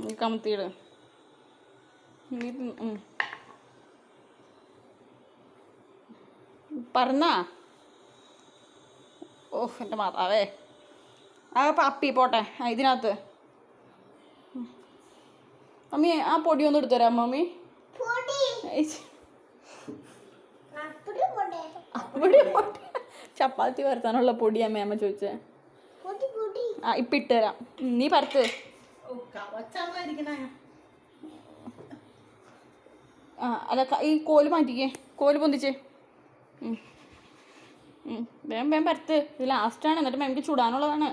നീ കമത്തിയിട്. നീ പറഞ്ഞാ. ഓഹ് എൻ്റെ മാതാവേ. ആ അപ്പി പോട്ടെ ഇതിനകത്ത്. മമ്മി ആ പൊടി ഒന്ന് എടുത്തു തരാം മമ്മി. ചപ്പാത്തി പരത്താനുള്ള പൊടിയാ മേമ ചോദിച്ചേ. ആ ഇപ്പം ഇട്ട് തരാം. നീ പരത്ത്. ആ അല്ല ഈ കോല് മാറ്റിക്കേ. കോല് പൊന്തിച്ചേ. വേഗം വേഗം പരത്ത്. ഇത് ലാസ്റ്റാണ്. എന്നിട്ട് മേമക്ക് ചുടാനുള്ളതാണ്.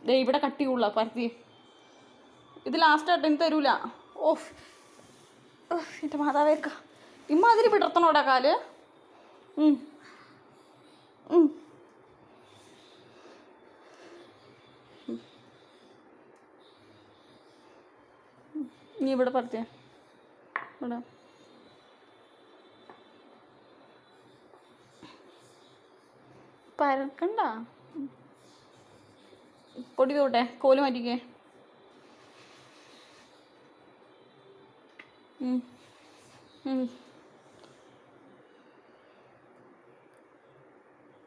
ദേ ഇവിടെ കട്ടി കൊള്ള പരത്തി. ഇത് ലാസ്റ്റ് ആയിട്ട് എനിക്ക് തരൂല. ഓഹ് എൻ്റെ മാതാവേക്ക ഇമ്മാതിരി വിടർത്തണോടാ കാല്. നീ ഇവിടെ പരത്തിയ ഇവിടെ പരക്കണ്ട. പൊടി തോട്ടെ. കോല് മാറ്റിക്കേ.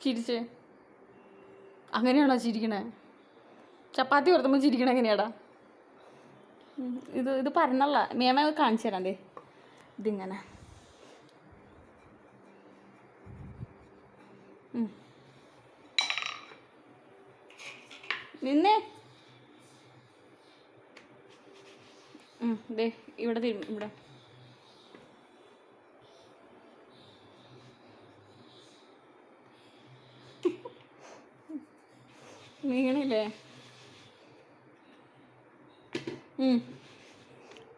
ചിരിച്ച് അങ്ങനെയാണോ ചിരിക്കണേ? ചപ്പാത്തി പുറത്തുമ്പോൾ ചിരിക്കണ എങ്ങനെയാടാ? ഇത് പറഞ്ഞല്ല മേമ കാണിച്ചു തരാം. ദേ ഇതിങ്ങനെ നിന്നേ. ദേ ഇവിടെ ഇവിടെ വീണില്ലേ?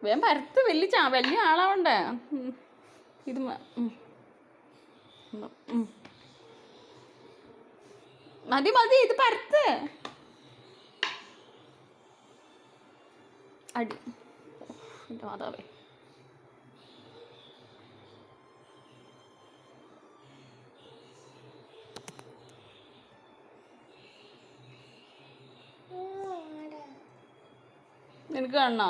വേഗം പരത്ത്. വലിയ ആളാവണ്ടേ ഇത്. മതി മതി ഇത് പരത്ത്. അടി എൻ്റെ മാതാവേ. നിനക്ക് കാണണോ?